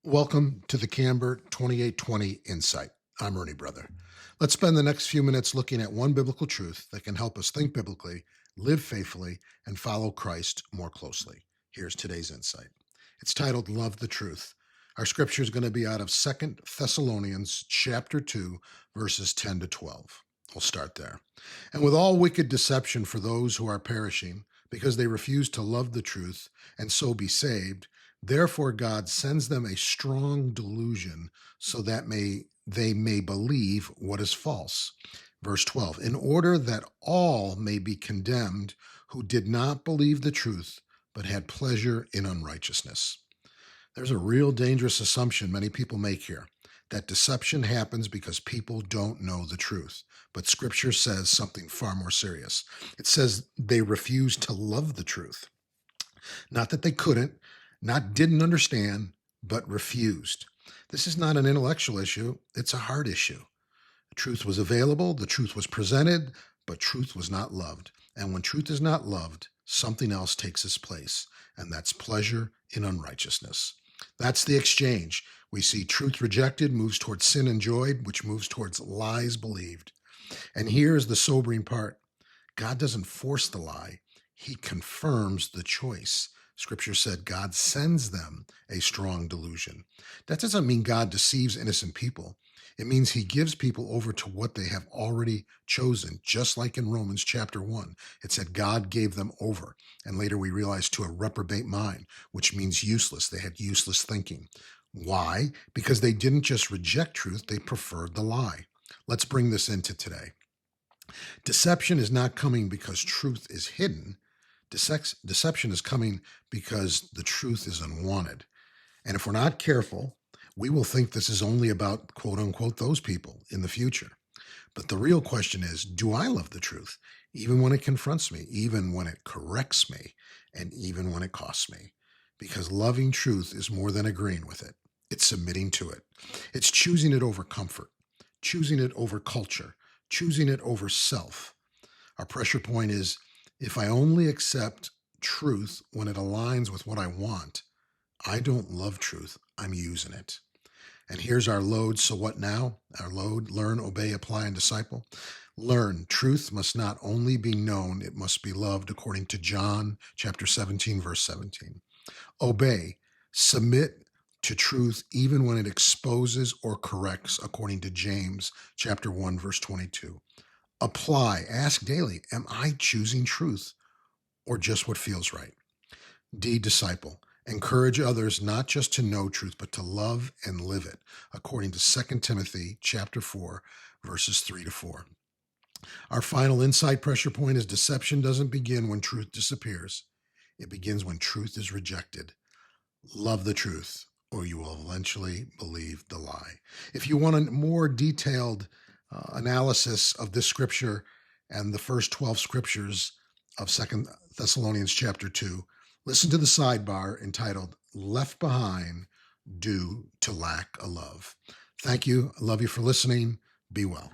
Welcome to the Kamber 2820 Insight. I'm Ernie Brother. Let's spend the next few minutes looking at one biblical truth that can help us think biblically, live faithfully, and follow Christ more closely. Here's today's insight. It's titled Love the Truth. Our scripture is going to be out of 2 Thessalonians chapter 2, verses 10 to 12. We'll start there. And with all wicked deception for those who are perishing, because they refuse to love the truth and so be saved, therefore, God sends them a strong delusion so that they may believe what is false. Verse 12, in order that all may be condemned who did not believe the truth, but had pleasure in unrighteousness. There's a real dangerous assumption many people make here, that deception happens because people don't know the truth. But Scripture says something far more serious. It says they refuse to love the truth. Not that they couldn't, not didn't understand, but refused. This is not an intellectual issue, it's a heart issue. The truth was available, the truth was presented, but truth was not loved. And when truth is not loved, something else takes its place, and that's pleasure in unrighteousness. That's the exchange. We see truth rejected moves towards sin enjoyed, which moves towards lies believed. And here's the sobering part. God doesn't force the lie, He confirms the choice. Scripture said God sends them a strong delusion. That doesn't mean God deceives innocent people. It means He gives people over to what they have already chosen, just like in Romans chapter 1. It said God gave them over. And later we realized to a reprobate mind, which means useless. They had useless thinking. Why? Because they didn't just reject truth, they preferred the lie. Let's bring this into today. Deception is not coming because truth is hidden. Deception is coming because the truth is unwanted. And if we're not careful, we will think this is only about, quote unquote, those people in the future. But the real question is, do I love the truth, even when it confronts me, even when it corrects me, and even when it costs me? Because loving truth is more than agreeing with it. It's submitting to it. It's choosing it over comfort, choosing it over culture, choosing it over self. Our pressure point is, if I only accept truth when it aligns with what I want, I don't love truth, I'm using it. And here's our load. So what now? Our load: learn, obey, apply, and disciple. Learn. Truth must not only be known, it must be loved, according to John chapter 17, verse 17. Obey. Submit to truth even when it exposes or corrects, according to James chapter 1, verse 22. Apply. Ask daily, am I choosing truth or just what feels right? D, disciple. Encourage others not just to know truth, but to love and live it, according to 2 Timothy chapter 4, verses 3 to 4. Our final insight pressure point is deception doesn't begin when truth disappears. It begins when truth is rejected. Love the truth, or you will eventually believe the lie. If you want a more detailed analysis of this scripture and the first 12 scriptures of 2 Thessalonians chapter 2, listen to the sidebar entitled Left Behind Due to Lack of Love. Thank you. I love you for listening. Be well.